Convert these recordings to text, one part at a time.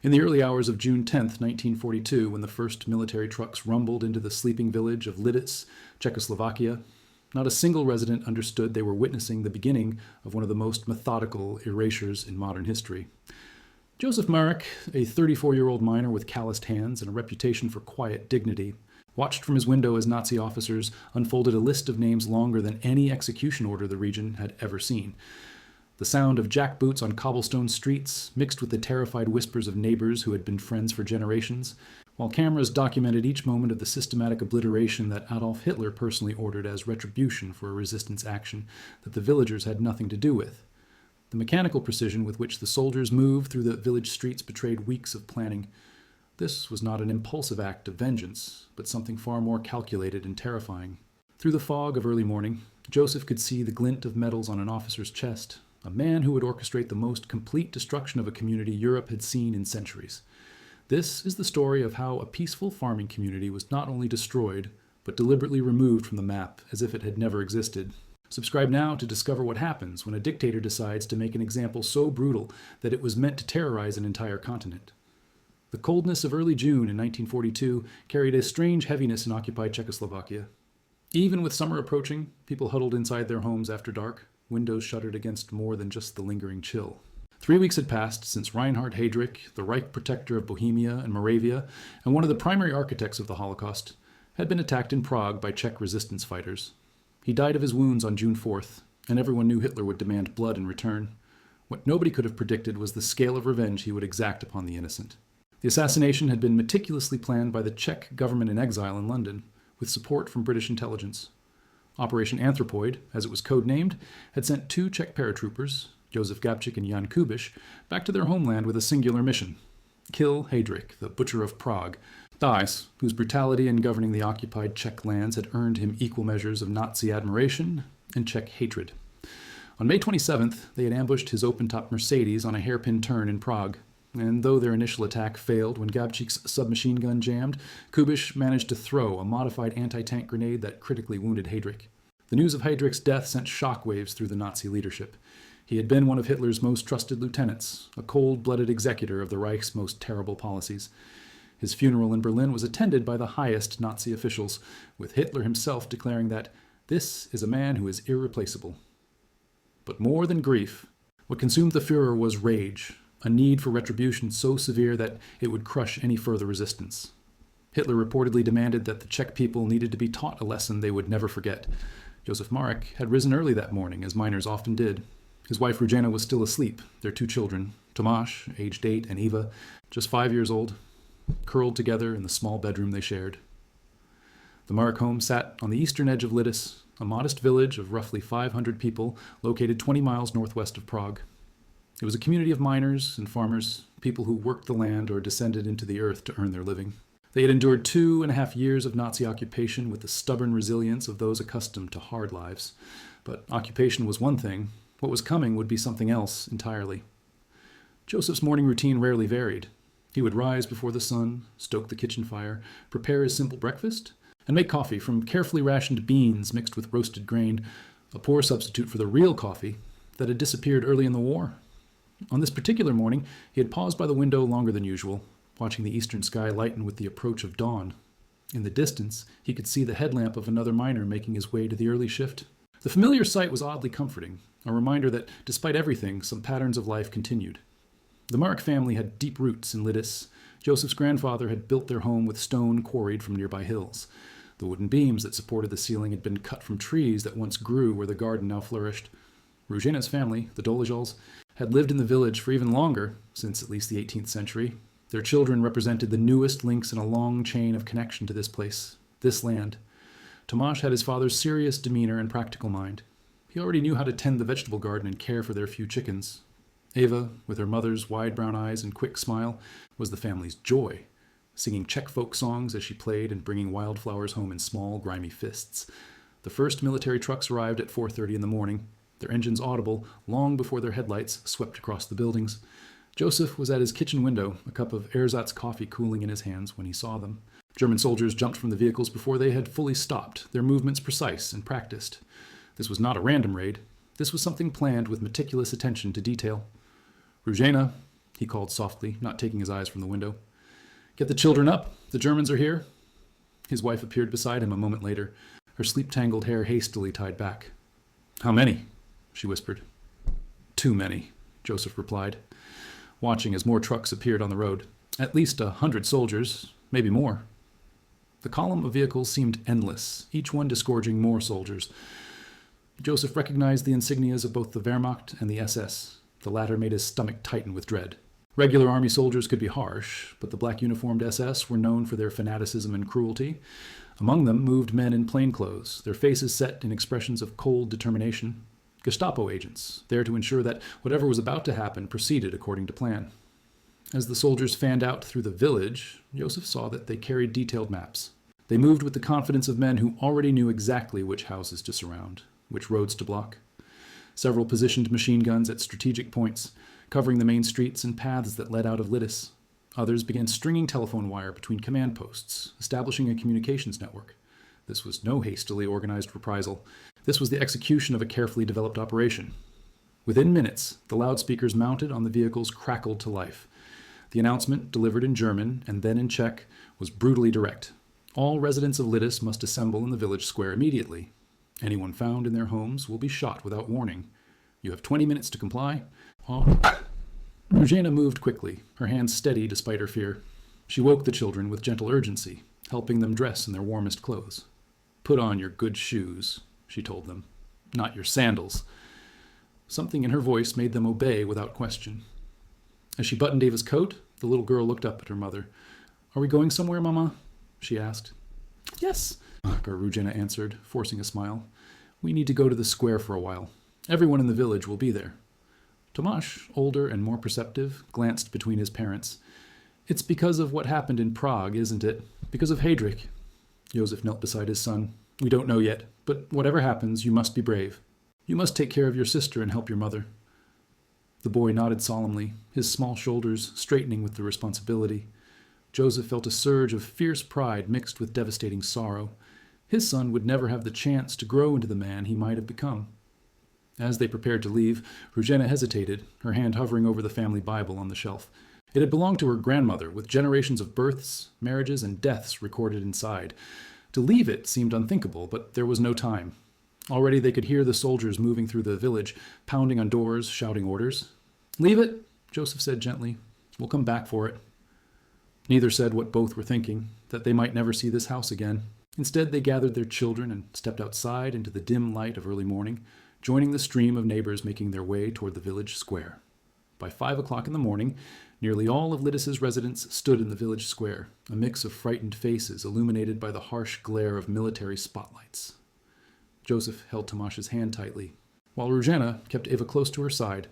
In the early hours of June 10, 1942, when the first military trucks rumbled into the sleeping village of Lidice, Czechoslovakia, not a single resident understood they were witnessing the beginning of one of the most methodical erasures in modern history. Joseph Marek, a 34-year-old miner with calloused hands and a reputation for quiet dignity, watched from his window as Nazi officers unfolded a list of names longer than any execution order the region had ever seen. The sound of jackboots on cobblestone streets, mixed with the terrified whispers of neighbors who had been friends for generations, while cameras documented each moment of the systematic obliteration that Adolf Hitler personally ordered as retribution for a resistance action that the villagers had nothing to do with. The mechanical precision with which the soldiers moved through the village streets betrayed weeks of planning. This was not an impulsive act of vengeance, but something far more calculated and terrifying. Through the fog of early morning, Joseph could see the glint of medals on an officer's chest, a man who would orchestrate the most complete destruction of a community Europe had seen in centuries. This is the story of how a peaceful farming community was not only destroyed, but deliberately removed from the map as if it had never existed. Subscribe now to discover what happens when a dictator decides to make an example so brutal that it was meant to terrorize an entire continent. The coldness of early June in 1942 carried a strange heaviness in occupied Czechoslovakia. Even with summer approaching, people huddled inside their homes after dark, windows shuttered against more than just the lingering chill. 3 weeks had passed since Reinhard Heydrich, the Reich protector of Bohemia and Moravia, and one of the primary architects of the Holocaust, had been attacked in Prague by Czech resistance fighters. He died of his wounds on June 4th, and everyone knew Hitler would demand blood in return. What nobody could have predicted was the scale of revenge he would exact upon the innocent. The assassination had been meticulously planned by the Czech government in exile in London, with support from British intelligence. Operation Anthropoid, as it was codenamed, had sent 2 Czech paratroopers, Josef Gabčík and Jan Kubiš, back to their homeland with a singular mission: kill Heydrich, the Butcher of Prague, Dice, whose brutality in governing the occupied Czech lands had earned him equal measures of Nazi admiration and Czech hatred. On May 27th, they had ambushed his open-top Mercedes on a hairpin turn in Prague, and though their initial attack failed when Gabčík's submachine gun jammed, Kubiš managed to throw a modified anti-tank grenade that critically wounded Heydrich. The news of Heydrich's death sent shockwaves through the Nazi leadership. He had been one of Hitler's most trusted lieutenants, a cold-blooded executor of the Reich's most terrible policies. His funeral in Berlin was attended by the highest Nazi officials, with Hitler himself declaring that this is a man who is irreplaceable. But more than grief, what consumed the Führer was rage, a need for retribution so severe that it would crush any further resistance. Hitler reportedly demanded that the Czech people needed to be taught a lesson they would never forget. Joseph Marek had risen early that morning, as miners often did. His wife Ruzena was still asleep, their 2 children, Tomáš, aged 8, and Eva, just 5 years old, curled together in the small bedroom they shared. The Marek home sat on the eastern edge of Lidice, a modest village of roughly 500 people located 20 miles northwest of Prague. It was a community of miners and farmers, people who worked the land or descended into the earth to earn their living. They had endured 2.5 years of Nazi occupation with the stubborn resilience of those accustomed to hard lives. But occupation was one thing. What was coming would be something else entirely. Joseph's morning routine rarely varied. He would rise before the sun, stoke the kitchen fire, prepare his simple breakfast, and make coffee from carefully rationed beans mixed with roasted grain, a poor substitute for the real coffee that had disappeared early in the war. On this particular morning, he had paused by the window longer than usual, watching the eastern sky lighten with the approach of dawn. In the distance, he could see the headlamp of another miner making his way to the early shift. The familiar sight was oddly comforting, a reminder that, despite everything, some patterns of life continued. The Marek family had deep roots in Lidice. Joseph's grandfather had built their home with stone quarried from nearby hills. The wooden beams that supported the ceiling had been cut from trees that once grew where the garden now flourished. Ruzena's family, the Dolezals, had lived in the village for even longer, since at least the 18th century. Their children represented the newest links in a long chain of connection to this place, this land. Tomáš had his father's serious demeanor and practical mind. He already knew how to tend the vegetable garden and care for their few chickens. Eva, with her mother's wide brown eyes and quick smile, was the family's joy, singing Czech folk songs as she played and bringing wildflowers home in small, grimy fists. The first military trucks arrived at 4:30 in the morning, their engines audible long before their headlights swept across the buildings. Joseph was at his kitchen window, a cup of ersatz coffee cooling in his hands when he saw them. German soldiers jumped from the vehicles before they had fully stopped, their movements precise and practiced. This was not a random raid. This was something planned with meticulous attention to detail. Ruzena, he called softly, not taking his eyes from the window. "Get the children up. The Germans are here." His wife appeared beside him a moment later, her sleep-tangled hair hastily tied back. "How many?" she whispered. "Too many," Joseph replied, watching as more trucks appeared on the road. "At least 100 soldiers, maybe more." The column of vehicles seemed endless, each one disgorging more soldiers. Joseph recognized the insignias of both the Wehrmacht and the SS. The latter made his stomach tighten with dread. Regular army soldiers could be harsh, but the black-uniformed SS were known for their fanaticism and cruelty. Among them moved men in plainclothes, their faces set in expressions of cold determination. Gestapo agents, there to ensure that whatever was about to happen proceeded according to plan. As the soldiers fanned out through the village, Joseph saw that they carried detailed maps. They moved with the confidence of men who already knew exactly which houses to surround, which roads to block. Several positioned machine guns at strategic points, covering the main streets and paths that led out of Lidice. Others began stringing telephone wire between command posts, establishing a communications network. This was no hastily organized reprisal. This was the execution of a carefully developed operation. Within minutes, the loudspeakers mounted on the vehicles crackled to life. The announcement, delivered in German and then in Czech, was brutally direct. All residents of Lidice must assemble in the village square immediately. Anyone found in their homes will be shot without warning. You have 20 minutes to comply. Ruzhena moved quickly, her hands steady despite her fear. She woke the children with gentle urgency, helping them dress in their warmest clothes. "Put on your good shoes," she told them. "Not your sandals." Something in her voice made them obey without question. As she buttoned Ava's coat, the little girl looked up at her mother. "Are we going somewhere, Mama?" she asked. "Yes," Ruzhena answered, forcing a smile. "We need to go to the square for a while. Everyone in the village will be there." Tomasz, older and more perceptive, glanced between his parents. "It's because of what happened in Prague, isn't it? Because of Heydrich." Joseph knelt beside his son. "We don't know yet, but whatever happens, you must be brave. You must take care of your sister and help your mother." The boy nodded solemnly, his small shoulders straightening with the responsibility. Joseph felt a surge of fierce pride mixed with devastating sorrow. His son would never have the chance to grow into the man he might have become. As they prepared to leave, Ruzhena hesitated, her hand hovering over the family Bible on the shelf. It had belonged to her grandmother, with generations of births, marriages, and deaths recorded inside. To leave it seemed unthinkable, but there was no time. Already they could hear the soldiers moving through the village, pounding on doors, shouting orders. "Leave it," Joseph said gently. "We'll come back for it." Neither said what both were thinking, that they might never see this house again. Instead, they gathered their children and stepped outside into the dim light of early morning, joining the stream of neighbors making their way toward the village square. By 5 o'clock in the morning, nearly all of Lidice's residents stood in the village square, a mix of frightened faces illuminated by the harsh glare of military spotlights. Joseph held Tomasz's hand tightly, while Ruzhena kept Ava close to her side.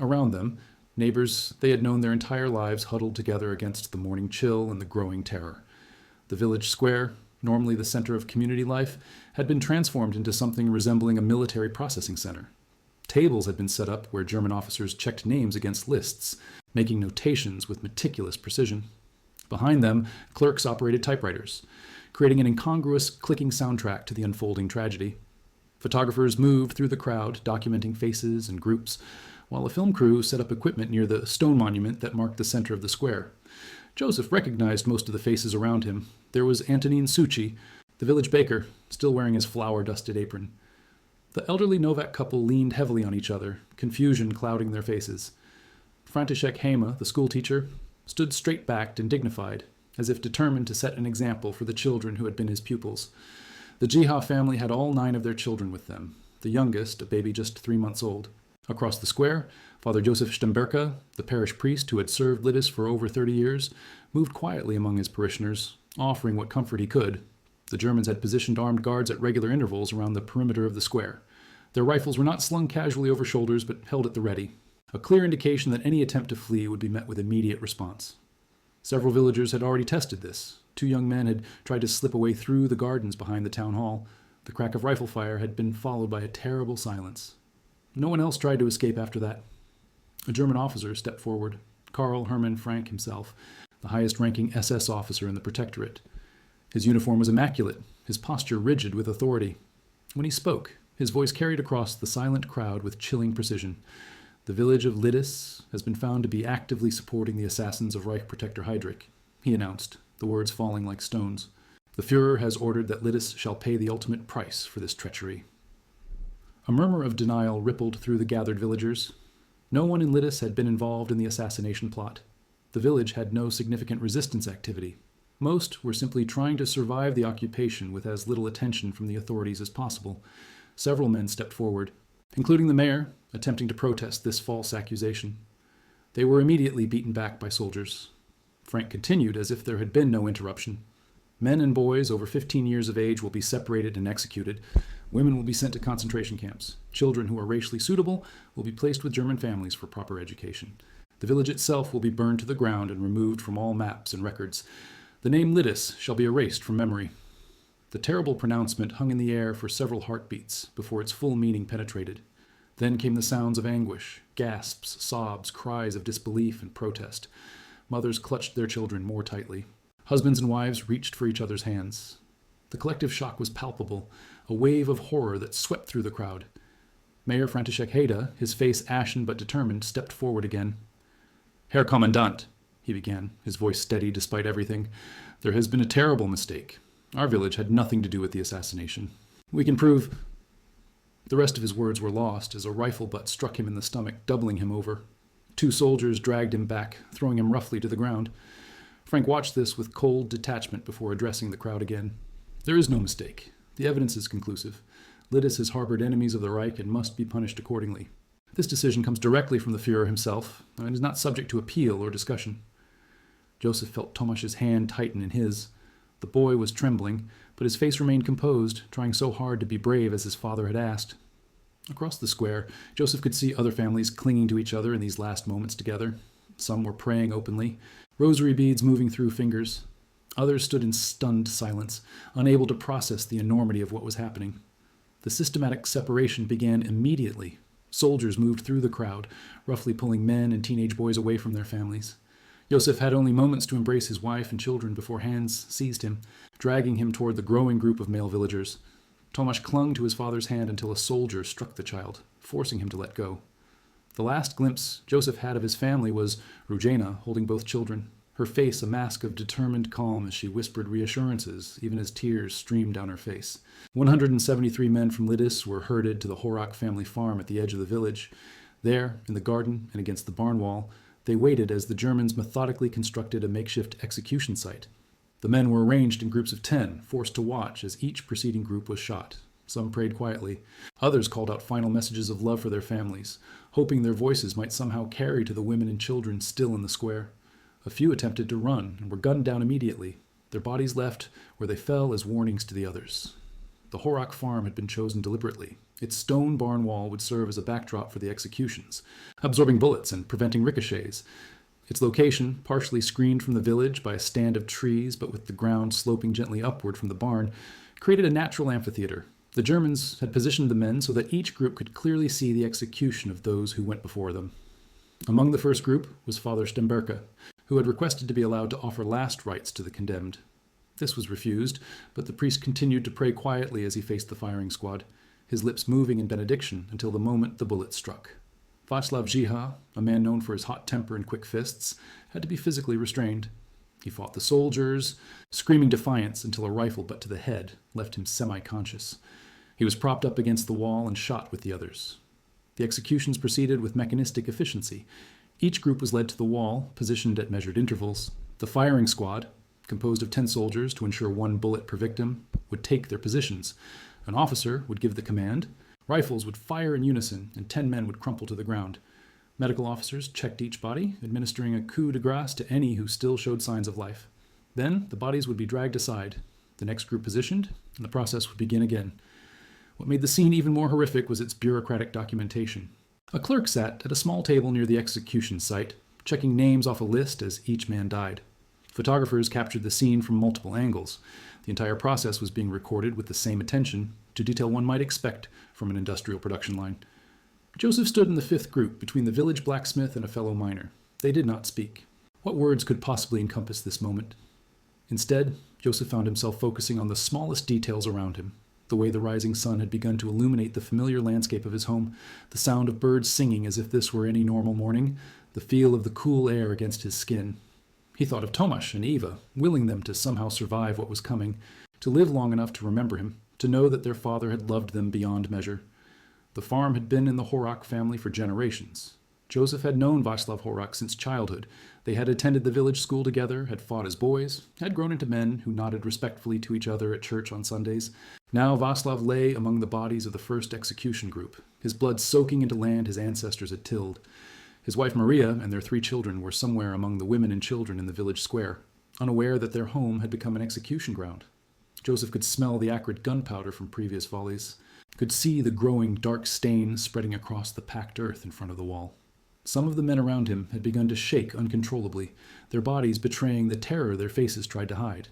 Around them, neighbors they had known their entire lives huddled together against the morning chill and the growing terror. The village square, normally the center of community life, had been transformed into something resembling a military processing center. Tables had been set up where German officers checked names against lists, making notations with meticulous precision. Behind them, clerks operated typewriters, creating an incongruous, clicking soundtrack to the unfolding tragedy. Photographers moved through the crowd, documenting faces and groups, while a film crew set up equipment near the stone monument that marked the center of the square. Joseph recognized most of the faces around him. There was Antonin Suchi, the village baker, still wearing his flour-dusted apron. The elderly Novak couple leaned heavily on each other, confusion clouding their faces. František Hema, the schoolteacher, stood straight-backed and dignified, as if determined to set an example for the children who had been his pupils. The Jiha family had all 9 of their children with them, the youngest, a baby just 3 months old. Across the square, Father Joseph Stemberka, the parish priest who had served Lidice for over 30 years, moved quietly among his parishioners, offering what comfort he could. The Germans had positioned armed guards at regular intervals around the perimeter of the square. Their rifles were not slung casually over shoulders, but held at the ready, a clear indication that any attempt to flee would be met with immediate response. Several villagers had already tested this. 2 young men had tried to slip away through the gardens behind the town hall. The crack of rifle fire had been followed by a terrible silence. No one else tried to escape after that. A German officer stepped forward, Karl Hermann Frank himself, the highest-ranking SS officer in the Protectorate. His uniform was immaculate, his posture rigid with authority. When he spoke, his voice carried across the silent crowd with chilling precision. The village of Lidice has been found to be actively supporting the assassins of Reich Protector Heydrich, he announced, the words falling like stones. The Führer has ordered that Lidice shall pay the ultimate price for this treachery. A murmur of denial rippled through the gathered villagers. No one in Lidice had been involved in the assassination plot. The village had no significant resistance activity. Most were simply trying to survive the occupation with as little attention from the authorities as possible. Several men stepped forward, including the mayor, attempting to protest this false accusation. They were immediately beaten back by soldiers. Frank continued as if there had been no interruption. Men and boys over 15 years of age will be separated and executed. Women will be sent to concentration camps. Children who are racially suitable will be placed with German families for proper education. The village itself will be burned to the ground and removed from all maps and records. The name Lidice shall be erased from memory. The terrible pronouncement hung in the air for several heartbeats before its full meaning penetrated. Then came the sounds of anguish, gasps, sobs, cries of disbelief and protest. Mothers clutched their children more tightly. Husbands and wives reached for each other's hands. The collective shock was palpable, a wave of horror that swept through the crowd. Mayor František Hejda, his face ashen but determined, stepped forward again. Herr Kommandant, he began, his voice steady despite everything, there has been a terrible mistake. Our village had nothing to do with the assassination. We can prove... The rest of his words were lost as a rifle butt struck him in the stomach, doubling him over. 2 soldiers dragged him back, throwing him roughly to the ground. Frank watched this with cold detachment before addressing the crowd again. There is no mistake. The evidence is conclusive. Lidice has harbored enemies of the Reich and must be punished accordingly. This decision comes directly from the Führer himself and is not subject to appeal or discussion. Joseph felt Tomáš's hand tighten in his. The boy was trembling, but his face remained composed, trying so hard to be brave as his father had asked. Across the square, Joseph could see other families clinging to each other in these last moments together. Some were praying openly, rosary beads moving through fingers. Others stood in stunned silence, unable to process the enormity of what was happening. The systematic separation began immediately. Soldiers moved through the crowd, roughly pulling men and teenage boys away from their families. Joseph had only moments to embrace his wife and children before hands seized him, dragging him toward the growing group of male villagers. Tomáš clung to his father's hand until a soldier struck the child, forcing him to let go. The last glimpse Joseph had of his family was Růžena holding both children, her face a mask of determined calm as she whispered reassurances, even as tears streamed down her face. 173 men from Lidice were herded to the Horák family farm at the edge of the village. There, in the garden and against the barn wall, they waited as the Germans methodically constructed a makeshift execution site. The men were arranged in groups of 10, forced to watch as each preceding group was shot. Some prayed quietly. Others called out final messages of love for their families, hoping their voices might somehow carry to the women and children still in the square. A few attempted to run and were gunned down immediately. Their bodies left where they fell as warnings to the others. The Horák farm had been chosen deliberately. Its stone barn wall would serve as a backdrop for the executions, absorbing bullets and preventing ricochets. Its location, partially screened from the village by a stand of trees but with the ground sloping gently upward from the barn, created a natural amphitheater. The Germans had positioned the men so that each group could clearly see the execution of those who went before them. Among the first group was Father Stemberka, who had requested to be allowed to offer last rites to the condemned. This was refused, but the priest continued to pray quietly as he faced the firing squad, his lips moving in benediction until the moment the bullet struck. Václav Žiža, a man known for his hot temper and quick fists, had to be physically restrained. He fought the soldiers, screaming defiance until a rifle butt to the head left him semi-conscious. He was propped up against the wall and shot with the others. The executions proceeded with mechanistic efficiency. Each group was led to the wall, positioned at measured intervals. The firing squad, composed of 10 soldiers to ensure 1 bullet per victim, would take their positions. An officer would give the command. Rifles would fire in unison, and 10 men would crumple to the ground. Medical officers checked each body, administering a coup de grace to any who still showed signs of life. Then the bodies would be dragged aside, the next group positioned, and the process would begin again. What made the scene even more horrific was its bureaucratic documentation. A clerk sat at a small table near the execution site, checking names off a list as each man died. Photographers captured the scene from multiple angles. The entire process was being recorded with the same attention to detail one might expect from an industrial production line. Joseph stood in the 5th group between the village blacksmith and a fellow miner. They did not speak. What words could possibly encompass this moment? Instead, Joseph found himself focusing on the smallest details around him. The way the rising sun had begun to illuminate the familiar landscape of his home, the sound of birds singing as if this were any normal morning, the feel of the cool air against his skin. He thought of Tomasz and Eva, willing them to somehow survive what was coming, to live long enough to remember him, to know that their father had loved them beyond measure. The farm had been in the Horak family for generations. Joseph had known Václav Horak since childhood. They had attended the village school together, had fought as boys, had grown into men who nodded respectfully to each other at church on Sundays. Now Václav lay among the bodies of the first execution group, his blood soaking into land his ancestors had tilled. His wife Maria and their 3 children were somewhere among the women and children in the village square, unaware that their home had become an execution ground. Joseph could smell the acrid gunpowder from previous volleys, could see the growing dark stain spreading across the packed earth in front of the wall. Some of the men around him had begun to shake uncontrollably, their bodies betraying the terror their faces tried to hide.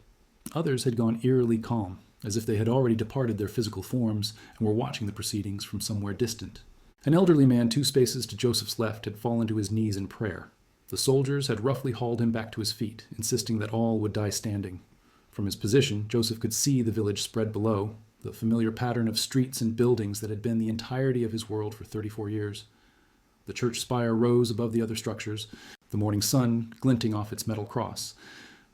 Others had gone eerily calm, as if they had already departed their physical forms and were watching the proceedings from somewhere distant. An elderly man 2 spaces to Joseph's left had fallen to his knees in prayer. The soldiers had roughly hauled him back to his feet, insisting that all would die standing. From his position, Joseph could see the village spread below, the familiar pattern of streets and buildings that had been the entirety of his world for 34 years. The church spire rose above the other structures, the morning sun glinting off its metal cross.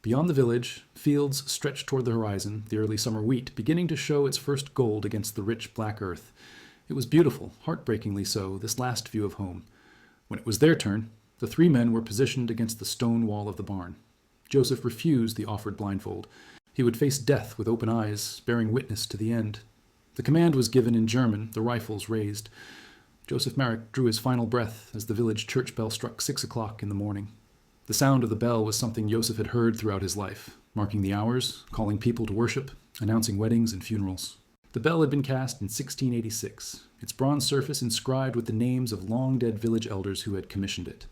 Beyond the village, fields stretched toward the horizon, the early summer wheat beginning to show its first gold against the rich black earth. It was beautiful, heartbreakingly so, this last view of home. When it was their turn, the 3 men were positioned against the stone wall of the barn. Joseph refused the offered blindfold. He would face death with open eyes, bearing witness to the end. The command was given in German, the rifles raised. Joseph Merrick drew his final breath as the village church bell struck 6 o'clock in the morning. The sound of the bell was something Joseph had heard throughout his life, marking the hours, calling people to worship, announcing weddings and funerals. The bell had been cast in 1686, its bronze surface inscribed with the names of long-dead village elders who had commissioned it.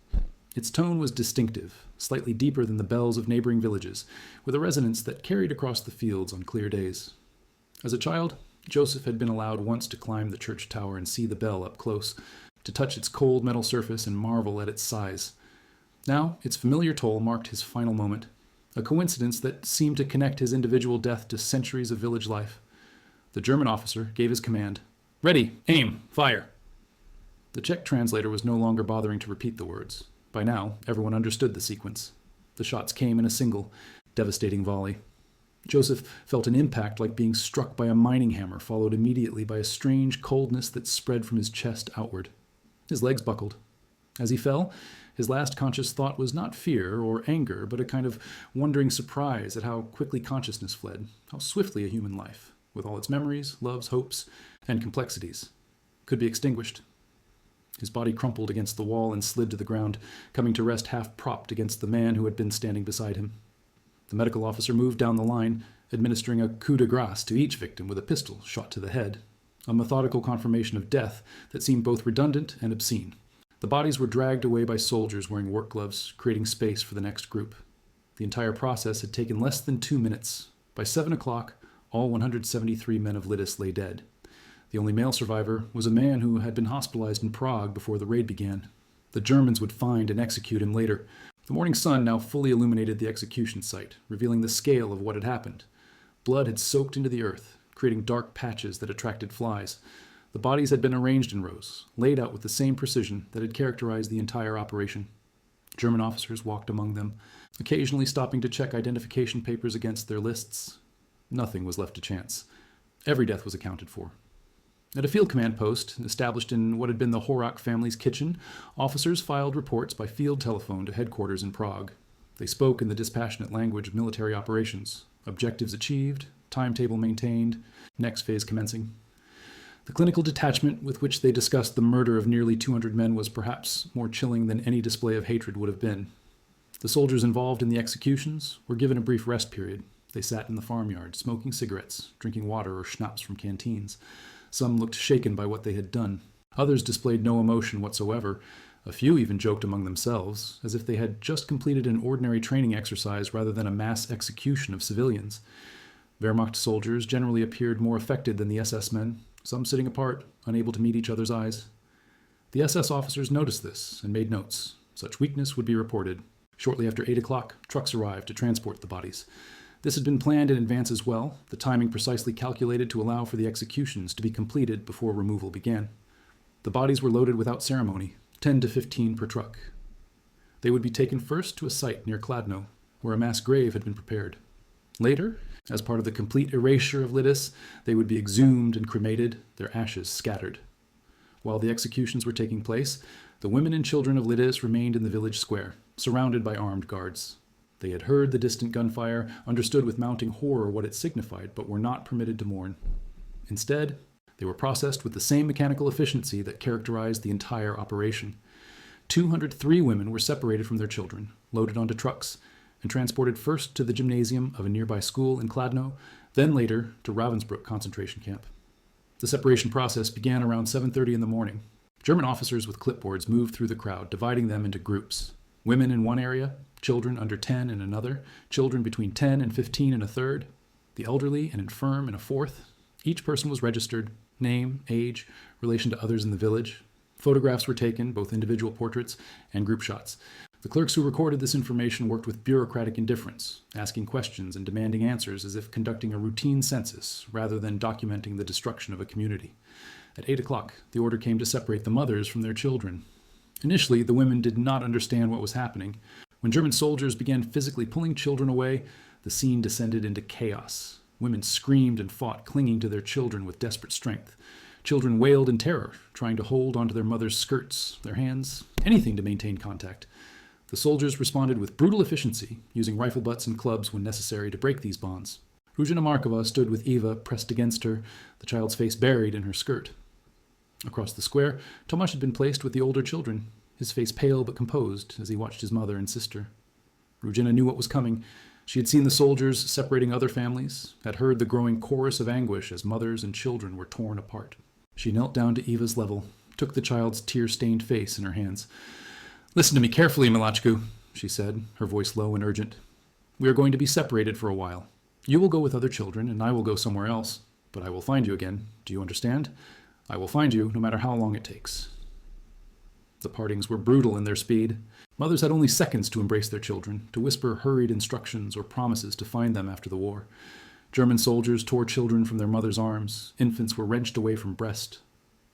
Its tone was distinctive, slightly deeper than the bells of neighboring villages, with a resonance that carried across the fields on clear days. As a child, Joseph had been allowed once to climb the church tower and see the bell up close, to touch its cold metal surface and marvel at its size. Now, its familiar toll marked his final moment, a coincidence that seemed to connect his individual death to centuries of village life. The German officer gave his command, "Ready, aim, fire." The Czech translator was no longer bothering to repeat the words. By now, everyone understood the sequence. The shots came in a single, devastating volley. Joseph felt an impact like being struck by a mining hammer, followed immediately by a strange coldness that spread from his chest outward. His legs buckled. As he fell, his last conscious thought was not fear or anger, but a kind of wondering surprise at how quickly consciousness fled, how swiftly a human life, with all its memories, loves, hopes, and complexities, could be extinguished. His body crumpled against the wall and slid to the ground, coming to rest half-propped against the man who had been standing beside him. The medical officer moved down the line, administering a coup de grace to each victim with a pistol shot to the head, a methodical confirmation of death that seemed both redundant and obscene. The bodies were dragged away by soldiers wearing work gloves, creating space for the next group. The entire process had taken less than 2 minutes. By 7 o'clock, all 173 men of Lidice lay dead. The only male survivor was a man who had been hospitalized in Prague before the raid began. The Germans would find and execute him later. The morning sun now fully illuminated the execution site, revealing the scale of what had happened. Blood had soaked into the earth, creating dark patches that attracted flies. The bodies had been arranged in rows, laid out with the same precision that had characterized the entire operation. German officers walked among them, occasionally stopping to check identification papers against their lists. Nothing was left to chance. Every death was accounted for. At a field command post, established in what had been the Horak family's kitchen, officers filed reports by field telephone to headquarters in Prague. They spoke in the dispassionate language of military operations. Objectives achieved, timetable maintained, next phase commencing. The clinical detachment with which they discussed the murder of nearly 200 men was perhaps more chilling than any display of hatred would have been. The soldiers involved in the executions were given a brief rest period. They sat in the farmyard, smoking cigarettes, drinking water or schnapps from canteens. Some looked shaken by what they had done. Others displayed no emotion whatsoever. A few even joked among themselves, as if they had just completed an ordinary training exercise rather than a mass execution of civilians. Wehrmacht soldiers generally appeared more affected than the SS men, some sitting apart, unable to meet each other's eyes. The SS officers noticed this and made notes. Such weakness would be reported. Shortly after 8 o'clock, trucks arrived to transport the bodies. This had been planned in advance as well, the timing precisely calculated to allow for the executions to be completed before removal began. The bodies were loaded without ceremony, 10 to 15 per truck. They would be taken first to a site near Kladno, where a mass grave had been prepared. Later, as part of the complete erasure of Lidice, they would be exhumed and cremated, their ashes scattered. While the executions were taking place, the women and children of Lidice remained in the village square, surrounded by armed guards. They had heard the distant gunfire, understood with mounting horror what it signified, but were not permitted to mourn. Instead, they were processed with the same mechanical efficiency that characterized the entire operation. 203 women were separated from their children, loaded onto trucks, and transported first to the gymnasium of a nearby school in Kladno, then later to Ravensbrück concentration camp. The separation process began around 7:30 in the morning. German officers with clipboards moved through the crowd, dividing them into groups. Women in one area, children under 10 in another, children between 10 and 15 in a third, the elderly and infirm in a fourth. Each person was registered, name, age, relation to others in the village. Photographs were taken, both individual portraits and group shots. The clerks who recorded this information worked with bureaucratic indifference, asking questions and demanding answers as if conducting a routine census rather than documenting the destruction of a community. At 8 o'clock, the order came to separate the mothers from their children. Initially, the women did not understand what was happening. When German soldiers began physically pulling children away, the scene descended into chaos. Women screamed and fought, clinging to their children with desperate strength. Children wailed in terror, trying to hold onto their mother's skirts, their hands, anything to maintain contact. The soldiers responded with brutal efficiency, using rifle butts and clubs when necessary to break these bonds. Ruzhina Markova stood with Eva pressed against her, the child's face buried in her skirt. Across the square, Tomasz had been placed with the older children, his face pale but composed as he watched his mother and sister. Ruzhina knew what was coming. She had seen the soldiers separating other families, had heard the growing chorus of anguish as mothers and children were torn apart. She knelt down to Eva's level, took the child's tear-stained face in her hands. "Listen to me carefully, Milachku," she said, her voice low and urgent. "We are going to be separated for a while. You will go with other children, and I will go somewhere else. But I will find you again. Do you understand? I will find you, no matter how long it takes." The partings were brutal in their speed. Mothers had only seconds to embrace their children, to whisper hurried instructions or promises to find them after the war. German soldiers tore children from their mother's arms. Infants were wrenched away from breast.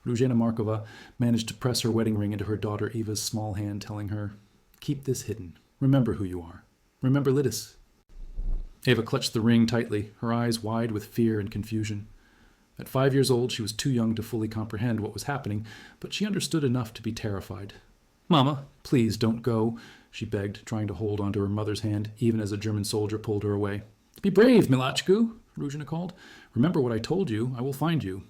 Ruzhina Markova managed to press her wedding ring into her daughter Eva's small hand, telling her, "Keep this hidden. Remember who you are. Remember Lidice." Eva clutched the ring tightly, her eyes wide with fear and confusion. At 5 years old, she was too young to fully comprehend what was happening, but she understood enough to be terrified. "Mama, please don't go," she begged, trying to hold onto her mother's hand, even as a German soldier pulled her away. "Be brave, Milachku," Ruzhina called. "Remember what I told you. I will find you."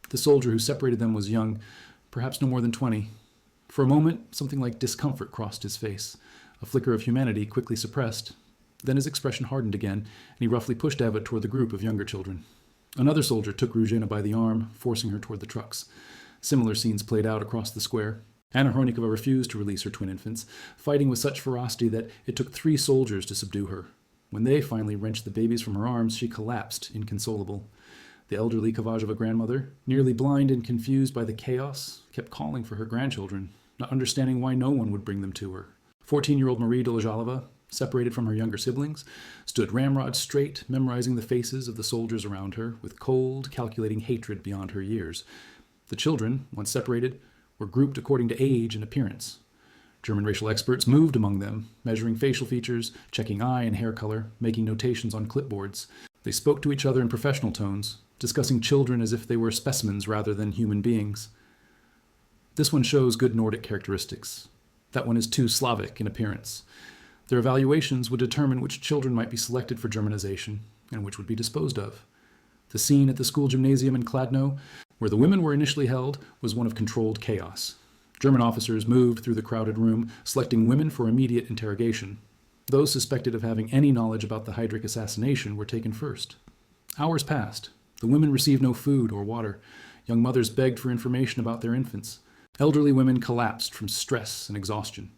The soldier who separated them was young, perhaps no more than 20. For a moment, something like discomfort crossed his face, a flicker of humanity quickly suppressed. Then his expression hardened again, and he roughly pushed Eva toward the group of younger children. Another soldier took Ruzhina by the arm, forcing her toward the trucks. Similar scenes played out across the square. Anna Hornikova refused to release her twin infants, fighting with such ferocity that it took 3 soldiers to subdue her. When they finally wrenched the babies from her arms, she collapsed, inconsolable. The elderly Kavajova grandmother, nearly blind and confused by the chaos, kept calling for her grandchildren, not understanding why no one would bring them to her. 14-year-old Marie Dolozhalova, separated from her younger siblings, stood ramrod straight, memorizing the faces of the soldiers around her, with cold, calculating hatred beyond her years. The children, once separated, were grouped according to age and appearance. German racial experts moved among them, measuring facial features, checking eye and hair color, making notations on clipboards. They spoke to each other in professional tones, discussing children as if they were specimens rather than human beings. This one shows good Nordic characteristics. That one is too Slavic in appearance. Their evaluations would determine which children might be selected for Germanization and which would be disposed of. The scene at the school gymnasium in Kladno, where the women were initially held, was one of controlled chaos. German officers moved through the crowded room, selecting women for immediate interrogation. Those suspected of having any knowledge about the Heydrich assassination were taken first. Hours passed. The women received no food or water. Young mothers begged for information about their infants. Elderly women collapsed from stress and exhaustion.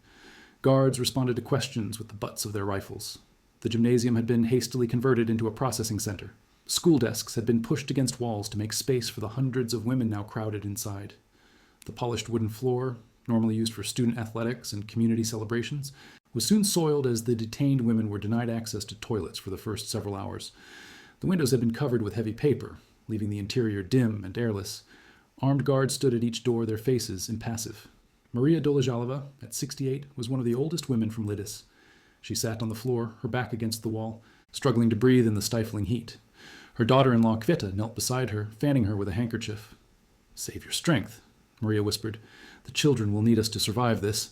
Guards responded to questions with the butts of their rifles. The gymnasium had been hastily converted into a processing center. School desks had been pushed against walls to make space for the hundreds of women now crowded inside. The polished wooden floor, normally used for student athletics and community celebrations, was soon soiled as the detained women were denied access to toilets for the first several hours. The windows had been covered with heavy paper, leaving the interior dim and airless. Armed guards stood at each door, their faces impassive. Maria Dolejalova, at 68, was one of the oldest women from Lidice. She sat on the floor, her back against the wall, struggling to breathe in the stifling heat. Her daughter-in-law Kveta knelt beside her, fanning her with a handkerchief. "Save your strength," Maria whispered. "The children will need us to survive this."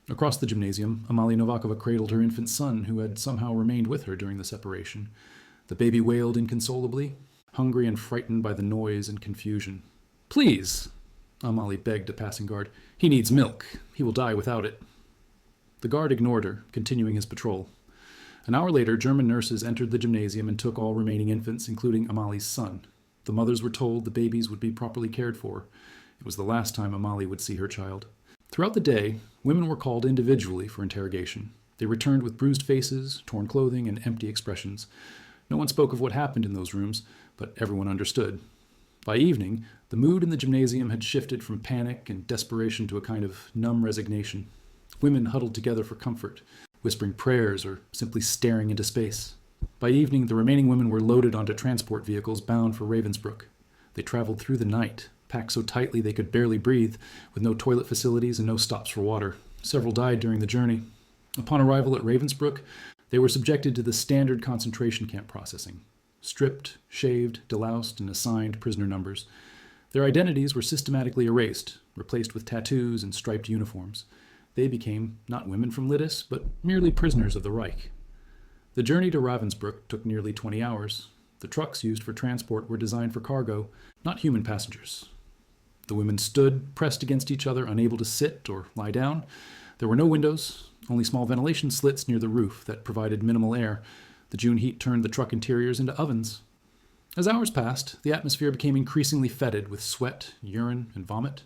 Across the gymnasium, Amalia Novakova cradled her infant son, who had somehow remained with her during the separation. The baby wailed inconsolably, hungry and frightened by the noise and confusion. "Please," Amalia begged a passing guard. "He needs milk. He will die without it." The guard ignored her, continuing his patrol. An hour later, German nurses entered the gymnasium and took all remaining infants, including Amali's son. The mothers were told the babies would be properly cared for. It was the last time Amalia would see her child. Throughout the day, women were called individually for interrogation. They returned with bruised faces, torn clothing, and empty expressions. No one spoke of what happened in those rooms, but everyone understood. By evening, the mood in the gymnasium had shifted from panic and desperation to a kind of numb resignation. Women huddled together for comfort, whispering prayers or simply staring into space. By evening, the remaining women were loaded onto transport vehicles bound for Ravensbrück. They traveled through the night, packed so tightly they could barely breathe, with no toilet facilities and no stops for water. Several died during the journey. Upon arrival at Ravensbrück, they were subjected to the standard concentration camp processing. Stripped, shaved, deloused, and assigned prisoner numbers. Their identities were systematically erased, replaced with tattoos and striped uniforms. They became not women from Lidice, but merely prisoners of the Reich. The journey to Ravensbrück took nearly 20 hours. The trucks used for transport were designed for cargo, not human passengers. The women stood, pressed against each other, unable to sit or lie down. There were no windows, only small ventilation slits near the roof that provided minimal air. The June heat turned the truck interiors into ovens. As hours passed, the atmosphere became increasingly fetid with sweat, urine, and vomit.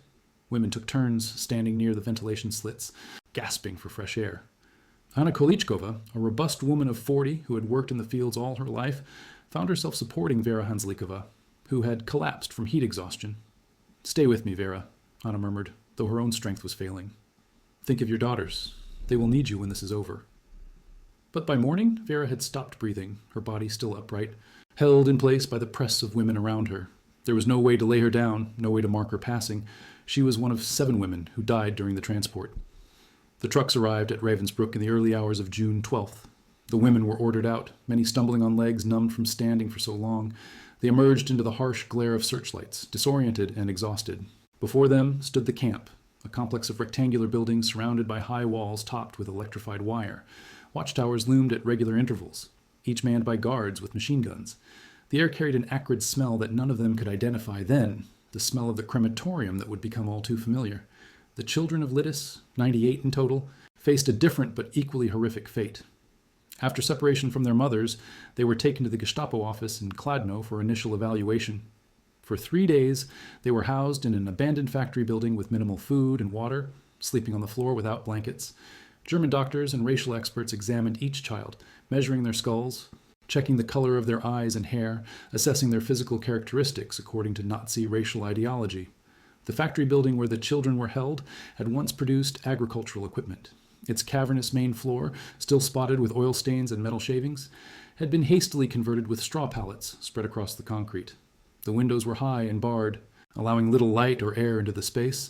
Women took turns standing near the ventilation slits, gasping for fresh air. Anna Kolichkova, a robust woman of 40 who had worked in the fields all her life, found herself supporting Vera Hanslikova, who had collapsed from heat exhaustion. "Stay with me, Vera," Anna murmured, though her own strength was failing. "Think of your daughters. They will need you when this is over." But by morning, Vera had stopped breathing, her body still upright, held in place by the press of women around her. There was no way to lay her down, no way to mark her passing. She was one of 7 women who died during the transport. The trucks arrived at Ravensbrück in the early hours of June 12th. The women were ordered out, many stumbling on legs numbed from standing for so long. They emerged into the harsh glare of searchlights, disoriented and exhausted. Before them stood the camp, a complex of rectangular buildings surrounded by high walls topped with electrified wire. Watchtowers loomed at regular intervals, each manned by guards with machine guns. The air carried an acrid smell that none of them could identify then, the smell of the crematorium that would become all too familiar. The children of Lidice, 98 in total, faced a different but equally horrific fate. After separation from their mothers, they were taken to the Gestapo office in Kladno for initial evaluation. For 3 days, they were housed in an abandoned factory building with minimal food and water, sleeping on the floor without blankets. German doctors and racial experts examined each child, measuring their skulls, checking the color of their eyes and hair, assessing their physical characteristics according to Nazi racial ideology. The factory building where the children were held had once produced agricultural equipment. Its cavernous main floor, still spotted with oil stains and metal shavings, had been hastily converted with straw pallets spread across the concrete. The windows were high and barred, allowing little light or air into the space.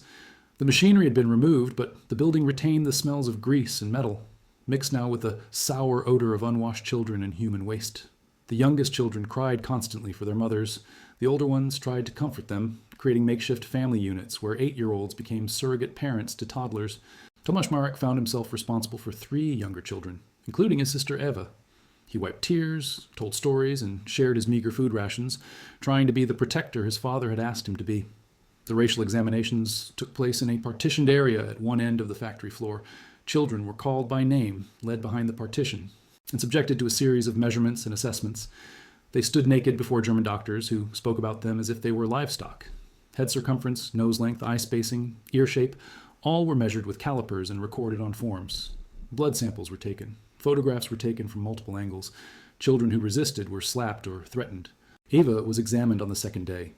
The machinery had been removed, but the building retained the smells of grease and metal, mixed now with the sour odor of unwashed children and human waste. The youngest children cried constantly for their mothers. The older ones tried to comfort them, creating makeshift family units where 8-year-olds became surrogate parents to toddlers. Tomasz Marek found himself responsible for 3 younger children, including his sister Eva. He wiped tears, told stories, and shared his meager food rations, trying to be the protector his father had asked him to be. The racial examinations took place in a partitioned area at one end of the factory floor. Children were called by name, led behind the partition, and subjected to a series of measurements and assessments. They stood naked before German doctors, who spoke about them as if they were livestock. Head circumference, nose length, eye spacing, ear shape, all were measured with calipers and recorded on forms. Blood samples were taken. Photographs were taken from multiple angles. Children who resisted were slapped or threatened. Eva was examined on the second day.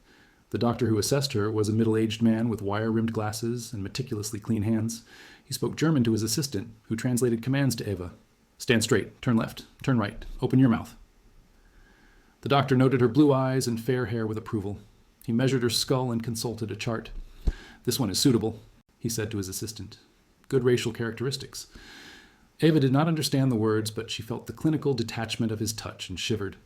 The doctor who assessed her was a middle-aged man with wire-rimmed glasses and meticulously clean hands. He spoke German to his assistant, who translated commands to Eva. "Stand straight, turn left, turn right, open your mouth." The doctor noted her blue eyes and fair hair with approval. He measured her skull and consulted a chart. "This one is suitable," he said to his assistant. "Good racial characteristics." Eva did not understand the words, but she felt the clinical detachment of his touch and shivered.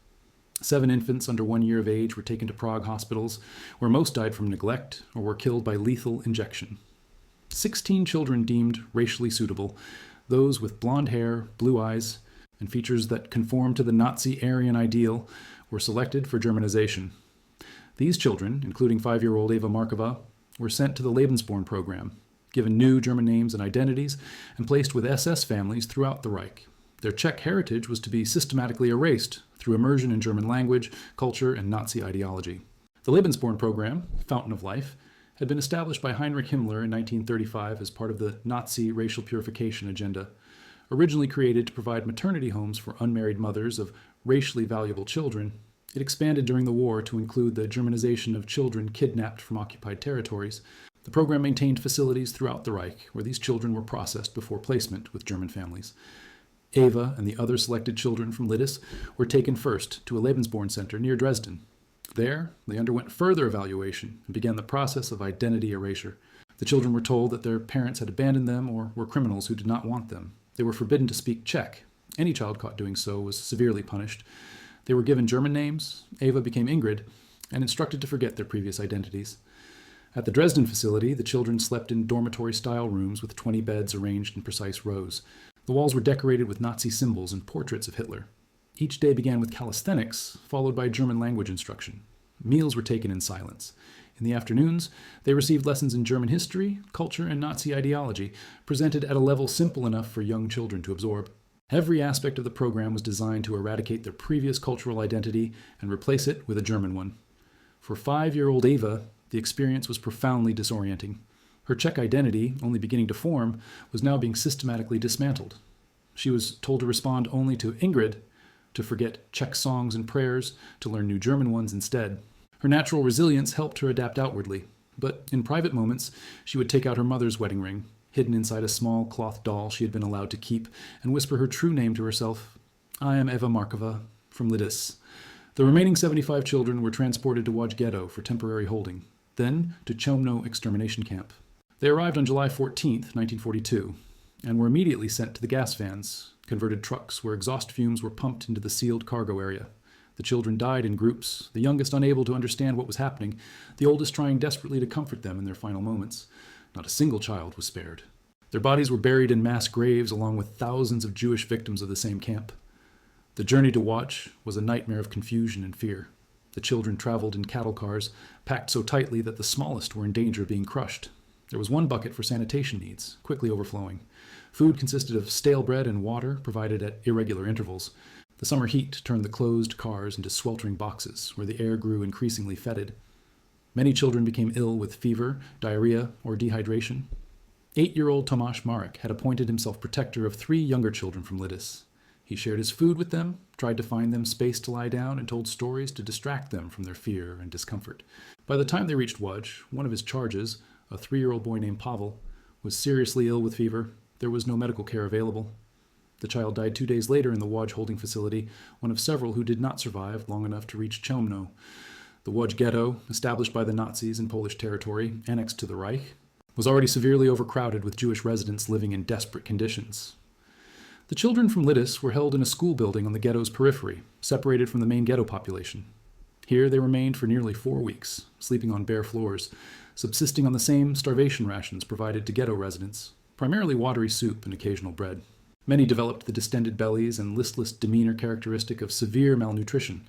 7 infants under 1 year of age were taken to Prague hospitals, where most died from neglect or were killed by lethal injection. 16 children deemed racially suitable, those with blonde hair, blue eyes, and features that conformed to the Nazi Aryan ideal, were selected for Germanization. These children, including 5-year-old Eva Markova, were sent to the Lebensborn program, given new German names and identities, and placed with SS families throughout the Reich. Their Czech heritage was to be systematically erased through immersion in German language, culture, and Nazi ideology. The Lebensborn program, Fountain of Life, had been established by Heinrich Himmler in 1935 as part of the Nazi racial purification agenda. Originally created to provide maternity homes for unmarried mothers of racially valuable children, it expanded during the war to include the Germanization of children kidnapped from occupied territories. The program maintained facilities throughout the Reich where these children were processed before placement with German families. Eva and the other selected children from Lidice were taken first to a Lebensborn center near Dresden. There, they underwent further evaluation and began the process of identity erasure. The children were told that their parents had abandoned them or were criminals who did not want them. They were forbidden to speak Czech. Any child caught doing so was severely punished. They were given German names. Eva became Ingrid and instructed to forget their previous identities. At the Dresden facility, the children slept in dormitory-style rooms with 20 beds arranged in precise rows. The walls were decorated with Nazi symbols and portraits of Hitler. Each day began with calisthenics, followed by German language instruction. Meals were taken in silence. In the afternoons, they received lessons in German history, culture, and Nazi ideology, presented at a level simple enough for young children to absorb. Every aspect of the program was designed to eradicate their previous cultural identity and replace it with a German one. For 5-year-old Eva, the experience was profoundly disorienting. Her Czech identity, only beginning to form, was now being systematically dismantled. She was told to respond only to Ingrid, to forget Czech songs and prayers, to learn new German ones instead. Her natural resilience helped her adapt outwardly, but in private moments, she would take out her mother's wedding ring, hidden inside a small cloth doll she had been allowed to keep, and whisper her true name to herself. "I am Eva Markova, from Lidice." The remaining 75 children were transported to Łódź Ghetto for temporary holding, then to Chełmno extermination camp. They arrived on July 14, 1942, and were immediately sent to the gas vans, converted trucks where exhaust fumes were pumped into the sealed cargo area. The children died in groups, the youngest unable to understand what was happening, the oldest trying desperately to comfort them in their final moments. Not a single child was spared. Their bodies were buried in mass graves along with thousands of Jewish victims of the same camp. The journey to Łódź was a nightmare of confusion and fear. The children traveled in cattle cars, packed so tightly that the smallest were in danger of being crushed. There was one bucket for sanitation needs, quickly overflowing. Food consisted of stale bread and water provided at irregular intervals. The summer heat turned the closed cars into sweltering boxes, where the air grew increasingly fetid. Many children became ill with fever, diarrhea, or dehydration. 8-year-old Tomasz Marek had appointed himself protector of 3 younger children from Lidice. He shared his food with them, tried to find them space to lie down, and told stories to distract them from their fear and discomfort. By the time they reached Łódź, one of his charges, a 3-year-old boy named Pavel, was seriously ill with fever. There was no medical care available. The child died 2 days later in the Łódź holding facility, one of several who did not survive long enough to reach Chełmno. The Łódź ghetto, established by the Nazis in Polish territory, annexed to the Reich, was already severely overcrowded with Jewish residents living in desperate conditions. The children from Lidice were held in a school building on the ghetto's periphery, separated from the main ghetto population. Here they remained for nearly 4 weeks, sleeping on bare floors, subsisting on the same starvation rations provided to ghetto residents, primarily watery soup and occasional bread. Many developed the distended bellies and listless demeanor characteristic of severe malnutrition.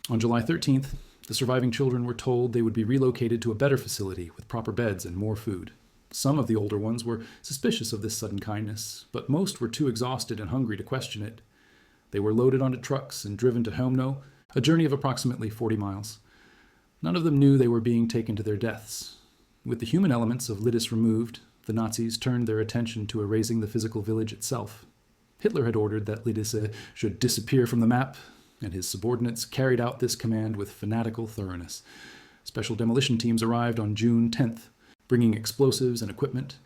On July 13th, the surviving children were told they would be relocated to a better facility with proper beds and more food. Some of the older ones were suspicious of this sudden kindness, but most were too exhausted and hungry to question it. They were loaded onto trucks and driven to Chełmno, a journey of approximately 40 miles. None of them knew they were being taken to their deaths. With the human elements of Lidice removed, the Nazis turned their attention to erasing the physical village itself. Hitler had ordered that Lidice should disappear from the map, and his subordinates carried out this command with fanatical thoroughness. Special demolition teams arrived on June 10th, bringing explosives and equipment.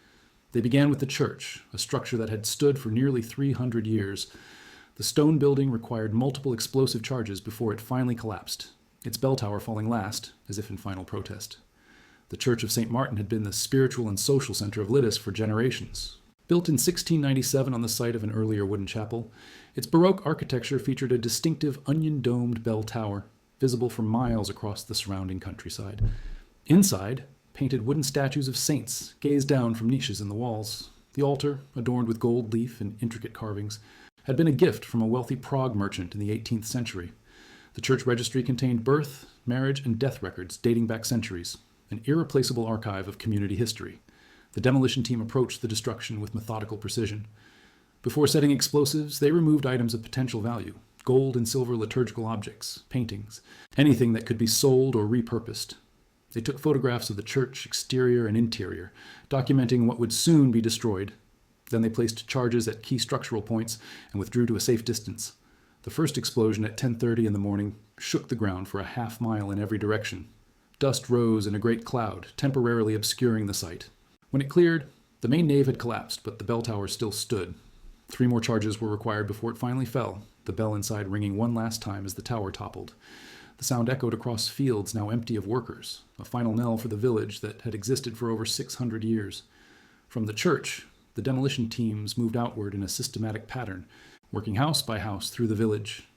They began with the church, a structure that had stood for nearly 300 years. The stone building required multiple explosive charges before it finally collapsed, its bell tower falling last, as if in final protest. The Church of St. Martin had been the spiritual and social center of Lidice for generations. Built in 1697 on the site of an earlier wooden chapel, its Baroque architecture featured a distinctive onion-domed bell tower, visible for miles across the surrounding countryside. Inside, painted wooden statues of saints gazed down from niches in the walls. The altar, adorned with gold leaf and intricate carvings, had been a gift from a wealthy Prague merchant in the 18th century. The church registry contained birth, marriage, and death records dating back centuries, an irreplaceable archive of community history. The demolition team approached the destruction with methodical precision. Before setting explosives, they removed items of potential value: gold and silver liturgical objects, paintings, anything that could be sold or repurposed. They took photographs of the church, exterior and interior, documenting what would soon be destroyed. Then they placed charges at key structural points and withdrew to a safe distance. The first explosion at 10:30 in the morning shook the ground for a half mile in every direction. Dust rose in a great cloud, temporarily obscuring the site. When it cleared, the main nave had collapsed, but the bell tower still stood. 3 more charges were required before it finally fell, the bell inside ringing one last time as the tower toppled. The sound echoed across fields now empty of workers, a final knell for the village that had existed for over 600 years. From the church, the demolition teams moved outward in a systematic pattern, working house by house through the village.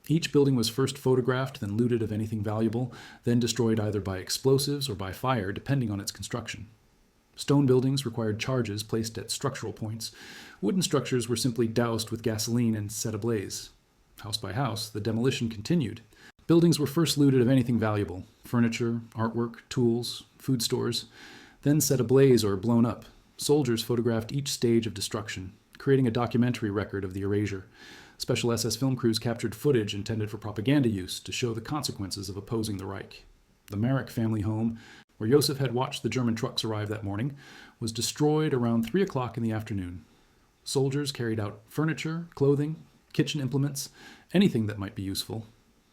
Each building was first photographed, then looted of anything valuable, then destroyed either by explosives or by fire, depending on its construction. Stone buildings required charges placed at structural points. Wooden structures were simply doused with gasoline and set ablaze. House by house, the demolition continued. Buildings were first looted of anything valuable: furniture, artwork, tools, food stores, then set ablaze or blown up. Soldiers photographed each stage of destruction, creating a documentary record of the erasure. Special SS film crews captured footage intended for propaganda use to show the consequences of opposing the Reich. The Marek family home, where Josef had watched the German trucks arrive that morning, was destroyed around 3 o'clock in the afternoon. Soldiers carried out furniture, clothing, kitchen implements, anything that might be useful.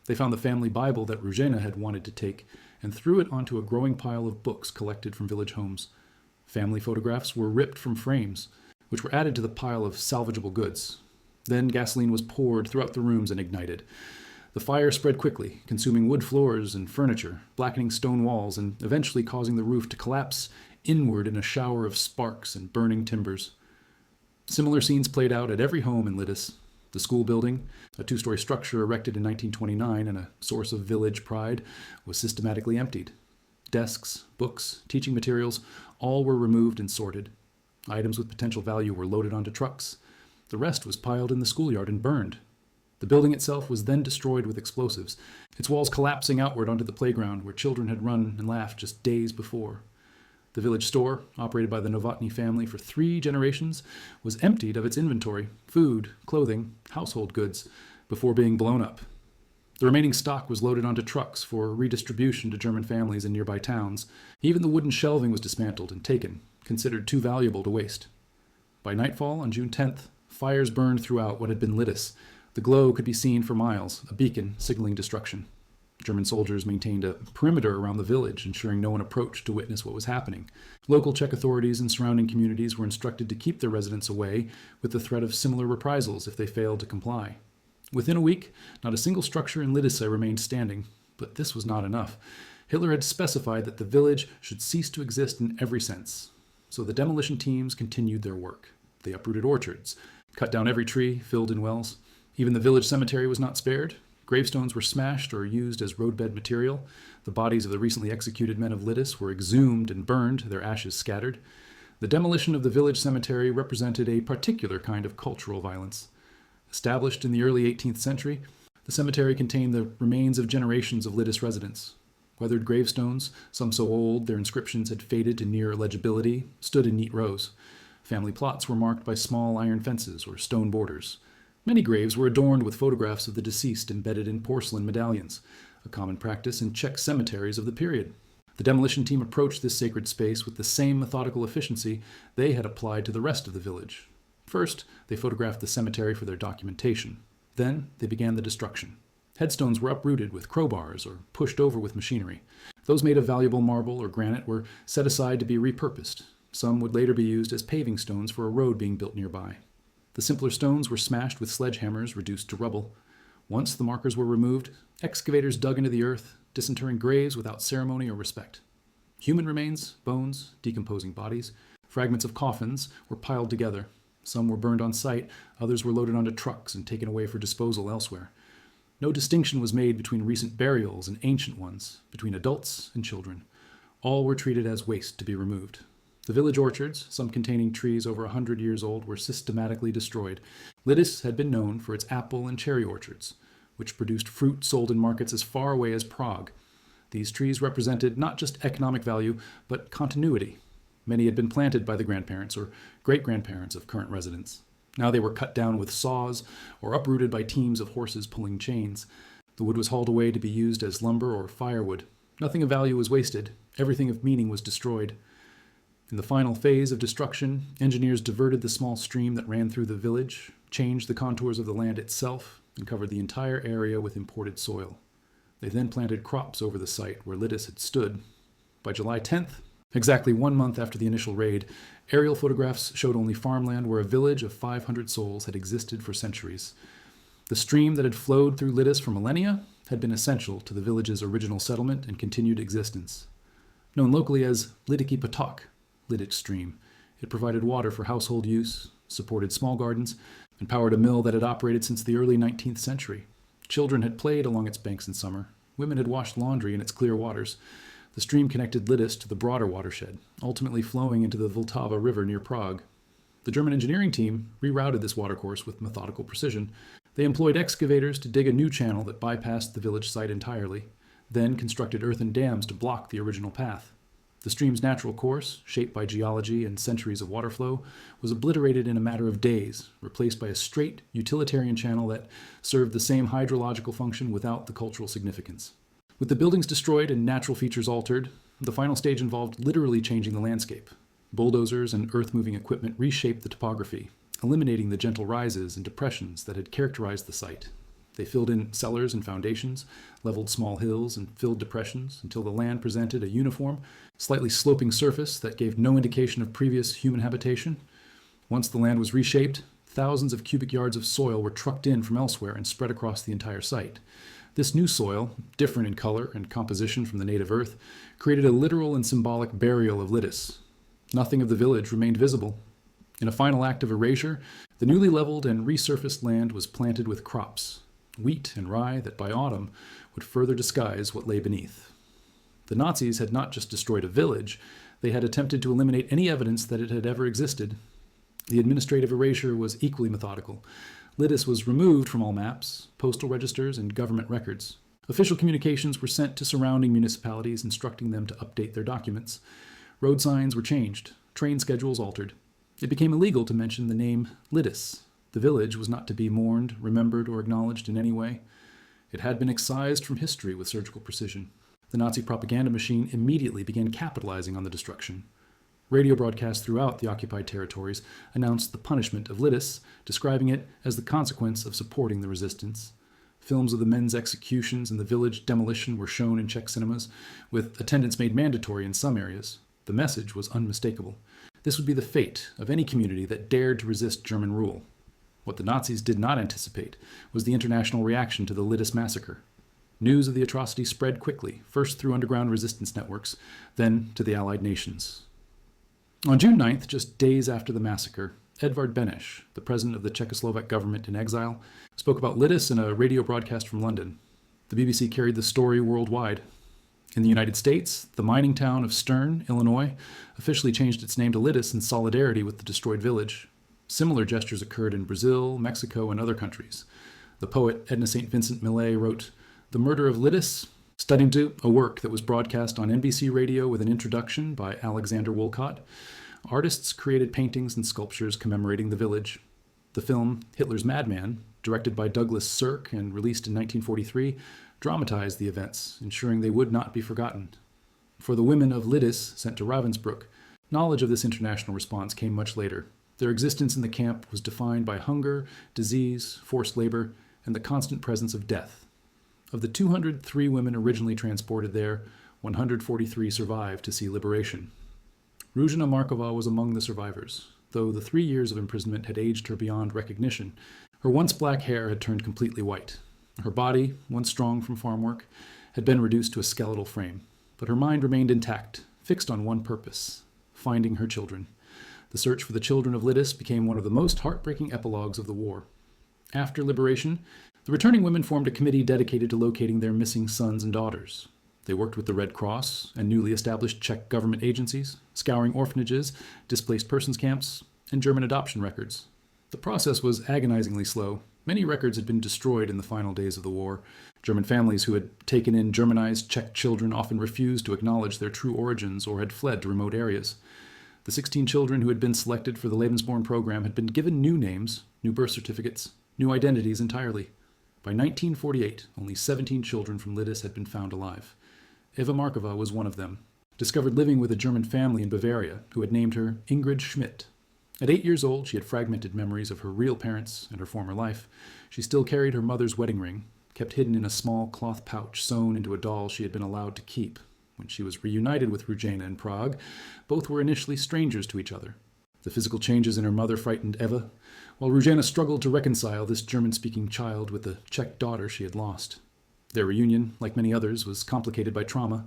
They found the family Bible that Ruzena had wanted to take and threw it onto a growing pile of books collected from village homes. Family photographs were ripped from frames, which were added to the pile of salvageable goods. Then gasoline was poured throughout the rooms and ignited. The fire spread quickly, consuming wood floors and furniture, blackening stone walls, and eventually causing the roof to collapse inward in a shower of sparks and burning timbers. Similar scenes played out at every home in Lidice. The school building, a 2-story structure erected in 1929 and a source of village pride, was systematically emptied. Desks, books, teaching materials, all were removed and sorted. Items with potential value were loaded onto trucks. The rest was piled in the schoolyard and burned. The building itself was then destroyed with explosives, its walls collapsing outward onto the playground where children had run and laughed just days before. The village store, operated by the Novotny family for 3 generations, was emptied of its inventory, food, clothing, household goods, before being blown up. The remaining stock was loaded onto trucks for redistribution to German families in nearby towns. Even the wooden shelving was dismantled and taken, considered too valuable to waste. By nightfall on June 10th, fires burned throughout what had been Lidice. The glow could be seen for miles, a beacon signaling destruction. German soldiers maintained a perimeter around the village, ensuring no one approached to witness what was happening. Local Czech authorities and surrounding communities were instructed to keep their residents away, with the threat of similar reprisals if they failed to comply. Within a week, not a single structure in Lidice remained standing, but this was not enough. Hitler had specified that the village should cease to exist in every sense. So the demolition teams continued their work. They uprooted orchards, cut down every tree, filled in wells. Even the village cemetery was not spared. Gravestones were smashed or used as roadbed material. The bodies of the recently executed men of Lidice were exhumed and burned, their ashes scattered. The demolition of the village cemetery represented a particular kind of cultural violence. Established in the early 18th century, the cemetery contained the remains of generations of Lidice residents. Weathered gravestones, some so old their inscriptions had faded to near illegibility, stood in neat rows. Family plots were marked by small iron fences or stone borders. Many graves were adorned with photographs of the deceased embedded in porcelain medallions, a common practice in Czech cemeteries of the period. The demolition team approached this sacred space with the same methodical efficiency they had applied to the rest of the village. First, they photographed the cemetery for their documentation. Then, they began the destruction. Headstones were uprooted with crowbars or pushed over with machinery. Those made of valuable marble or granite were set aside to be repurposed. Some would later be used as paving stones for a road being built nearby. The simpler stones were smashed with sledgehammers, reduced to rubble. Once the markers were removed, excavators dug into the earth, disinterring graves without ceremony or respect. Human remains, bones, decomposing bodies, fragments of coffins were piled together. Some were burned on site, others were loaded onto trucks and taken away for disposal elsewhere. No distinction was made between recent burials and ancient ones, between adults and children. All were treated as waste to be removed. The village orchards, some containing trees over 100 years old, were systematically destroyed. Lidice had been known for its apple and cherry orchards, which produced fruit sold in markets as far away as Prague. These trees represented not just economic value, but continuity. Many had been planted by the grandparents or great-grandparents of current residents. Now they were cut down with saws or uprooted by teams of horses pulling chains. The wood was hauled away to be used as lumber or firewood. Nothing of value was wasted. Everything of meaning was destroyed. In the final phase of destruction, engineers diverted the small stream that ran through the village, changed the contours of the land itself, and covered the entire area with imported soil. They then planted crops over the site where Lidice had stood. By July 10th, exactly 1 month after the initial raid, aerial photographs showed only farmland where a village of 500 souls had existed for centuries. The stream that had flowed through Lidice for millennia had been essential to the village's original settlement and continued existence. Known locally as Lidice Potok, Lidice Stream, it provided water for household use, supported small gardens, and powered a mill that had operated since the early 19th century. Children had played along its banks in summer. Women had washed laundry in its clear waters. The stream connected Lidice to the broader watershed, ultimately flowing into the Vltava River near Prague. The German engineering team rerouted this watercourse with methodical precision. They employed excavators to dig a new channel that bypassed the village site entirely, then constructed earthen dams to block the original path. The stream's natural course, shaped by geology and centuries of water flow, was obliterated in a matter of days, replaced by a straight, utilitarian channel that served the same hydrological function without the cultural significance. With the buildings destroyed and natural features altered, the final stage involved literally changing the landscape. Bulldozers and earth-moving equipment reshaped the topography, eliminating the gentle rises and depressions that had characterized the site. They filled in cellars and foundations, leveled small hills and filled depressions until the land presented a uniform, slightly sloping surface that gave no indication of previous human habitation. Once the land was reshaped, thousands of cubic yards of soil were trucked in from elsewhere and spread across the entire site. This new soil, different in color and composition from the native earth, created a literal and symbolic burial of Lidice. Nothing of the village remained visible. In a final act of erasure, the newly leveled and resurfaced land was planted with crops, wheat and rye that by autumn would further disguise what lay beneath. The Nazis had not just destroyed a village, they had attempted to eliminate any evidence that it had ever existed. The administrative erasure was equally methodical. Lidice was removed from all maps, postal registers, and government records. Official communications were sent to surrounding municipalities instructing them to update their documents. Road signs were changed, train schedules altered. It became illegal to mention the name Lidice. The village was not to be mourned, remembered, or acknowledged in any way. It had been excised from history with surgical precision. The Nazi propaganda machine immediately began capitalizing on the destruction. Radio broadcasts throughout the occupied territories announced the punishment of Lidice, describing it as the consequence of supporting the resistance. Films of the men's executions and the village demolition were shown in Czech cinemas, with attendance made mandatory in some areas. The message was unmistakable. This would be the fate of any community that dared to resist German rule. What the Nazis did not anticipate was the international reaction to the Lidice massacre. News of the atrocity spread quickly, first through underground resistance networks, then to the Allied nations. On June 9th, just days after the massacre, Edvard Beneš, the president of the Czechoslovak government in exile, spoke about Lidice in a radio broadcast from London. The BBC carried the story worldwide. In the United States, the mining town of Stern, Illinois, officially changed its name to Lidice in solidarity with the destroyed village. Similar gestures occurred in Brazil, Mexico, and other countries. The poet Edna St. Vincent Millay wrote, "The Murder of Lidice," studied to a work that was broadcast on NBC radio with an introduction by Alexander Woollcott. Artists created paintings and sculptures commemorating the village. The film Hitler's Madman, directed by Douglas Sirk and released in 1943, dramatized the events, ensuring they would not be forgotten. For the women of Lidice sent to Ravensbrück, knowledge of this international response came much later. Their existence in the camp was defined by hunger, disease, forced labor, and the constant presence of death. Of the 203 women originally transported there, 143 survived to see liberation. Ruzhina Markova was among the survivors, though the 3 years of imprisonment had aged her beyond recognition. Her once black hair had turned completely white. Her body, once strong from farm work, had been reduced to a skeletal frame, but her mind remained intact, fixed on one purpose: finding her children. The search for the children of Lidice became one of the most heartbreaking epilogues of the war. After liberation, the returning women formed a committee dedicated to locating their missing sons and daughters. They worked with the Red Cross and newly established Czech government agencies, scouring orphanages, displaced persons camps, and German adoption records. The process was agonizingly slow. Many records had been destroyed in the final days of the war. German families who had taken in Germanized Czech children often refused to acknowledge their true origins or had fled to remote areas. The 16 children who had been selected for the Lebensborn program had been given new names, new birth certificates, new identities entirely. By 1948, only 17 children from Lidice had been found alive. Eva Markova was one of them, discovered living with a German family in Bavaria who had named her Ingrid Schmidt. At 8 years old, she had fragmented memories of her real parents and her former life. She still carried her mother's wedding ring, kept hidden in a small cloth pouch sewn into a doll she had been allowed to keep. When she was reunited with Ruzhina in Prague, both were initially strangers to each other. The physical changes in her mother frightened Eva, while Ruzhina struggled to reconcile this German-speaking child with the Czech daughter she had lost. Their reunion, like many others, was complicated by trauma.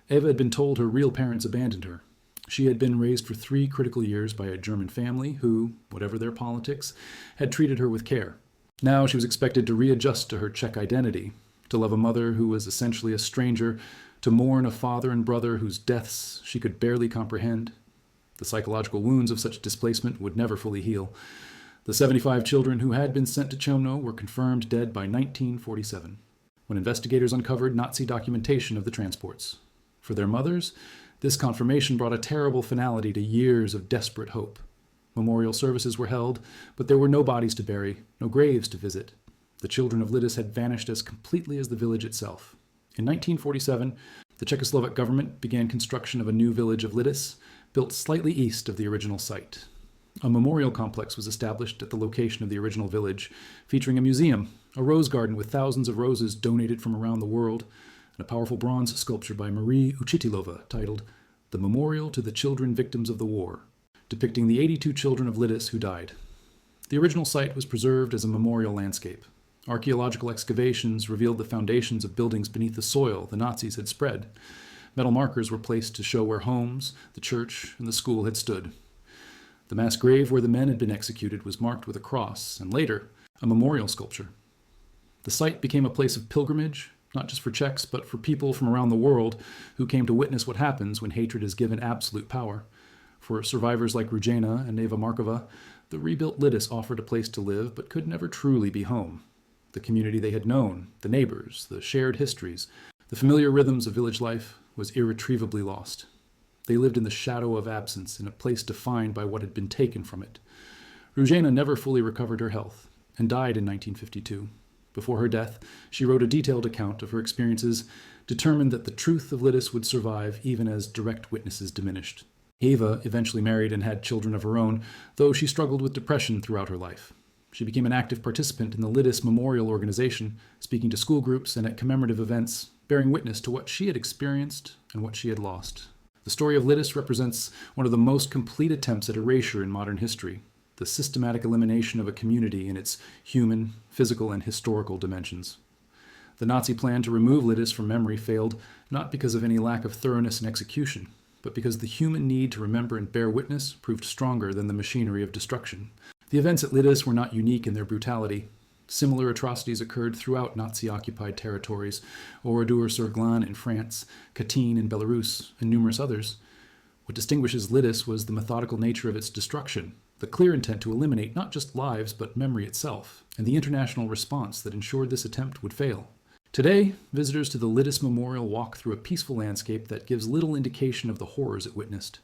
Eva had been told her real parents abandoned her. She had been raised for 3 critical years by a German family who, whatever their politics, had treated her with care. Now she was expected to readjust to her Czech identity, to love a mother who was essentially a stranger, to mourn a father and brother whose deaths she could barely comprehend. The psychological wounds of such displacement would never fully heal. The 75 children who had been sent to Chomno were confirmed dead by 1947, when investigators uncovered Nazi documentation of the transports. For their mothers, this confirmation brought a terrible finality to years of desperate hope. Memorial services were held, but there were no bodies to bury, no graves to visit. The children of Lidice had vanished as completely as the village itself. In 1947, the Czechoslovak government began construction of a new village of Lidice, built slightly east of the original site. A memorial complex was established at the location of the original village, featuring a museum, a rose garden with thousands of roses donated from around the world, and a powerful bronze sculpture by Marie Uchitilova titled "The Memorial to the Children Victims of the War," depicting the 82 children of Lidice who died. The original site was preserved as a memorial landscape. Archaeological excavations revealed the foundations of buildings beneath the soil the Nazis had spread. Metal markers were placed to show where homes, the church, and the school had stood. The mass grave where the men had been executed was marked with a cross, and later, a memorial sculpture. The site became a place of pilgrimage, not just for Czechs, but for people from around the world who came to witness what happens when hatred is given absolute power. For survivors like Ruzhina and Eva Markova, the rebuilt Lidice offered a place to live but could never truly be home. The community they had known, the neighbors, the shared histories, the familiar rhythms of village life was irretrievably lost. They lived in the shadow of absence, in a place defined by what had been taken from it. Ruzhina never fully recovered her health and died in 1952. Before her death, she wrote a detailed account of her experiences, determined that the truth of Lidice would survive even as direct witnesses diminished. Eva eventually married and had children of her own, though she struggled with depression throughout her life. She became an active participant in the Lidice Memorial Organization, speaking to school groups and at commemorative events, bearing witness to what she had experienced and what she had lost. The story of Lidice represents one of the most complete attempts at erasure in modern history, the systematic elimination of a community in its human, physical, and historical dimensions. The Nazi plan to remove Lidice from memory failed not because of any lack of thoroughness in execution, but because the human need to remember and bear witness proved stronger than the machinery of destruction. The events at Lidice were not unique in their brutality. Similar atrocities occurred throughout Nazi-occupied territories, Oradour-sur-Glane in France, Katyn in Belarus, and numerous others. What distinguishes Lidice was the methodical nature of its destruction, the clear intent to eliminate not just lives but memory itself, and the international response that ensured this attempt would fail. Today, visitors to the Lidice Memorial walk through a peaceful landscape that gives little indication of the horrors it witnessed.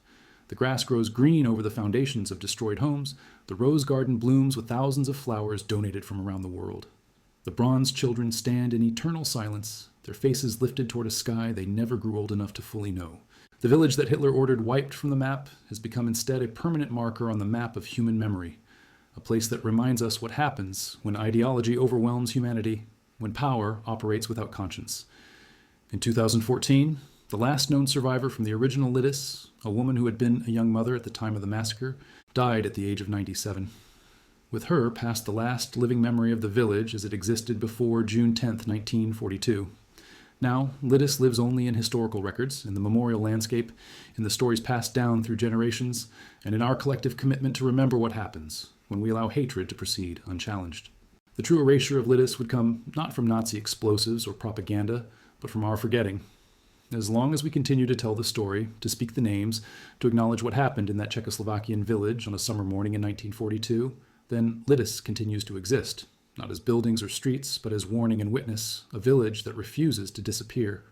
The grass grows green over the foundations of destroyed homes, the rose garden blooms with thousands of flowers donated from around the world. The bronze children stand in eternal silence, their faces lifted toward a sky they never grew old enough to fully know. The village that Hitler ordered wiped from the map has become instead a permanent marker on the map of human memory, a place that reminds us what happens when ideology overwhelms humanity, when power operates without conscience. In 2014, The last known survivor from the original Lidice, a woman who had been a young mother at the time of the massacre, died at the age of 97. With her passed the last living memory of the village as it existed before June 10, 1942. Now, Lidice lives only in historical records, in the memorial landscape, in the stories passed down through generations, and in our collective commitment to remember what happens when we allow hatred to proceed unchallenged. The true erasure of Lidice would come not from Nazi explosives or propaganda, but from our forgetting. As long as we continue to tell the story, to speak the names, to acknowledge what happened in that Czechoslovakian village on a summer morning in 1942, then Lidice continues to exist, not as buildings or streets, but as warning and witness, a village that refuses to disappear.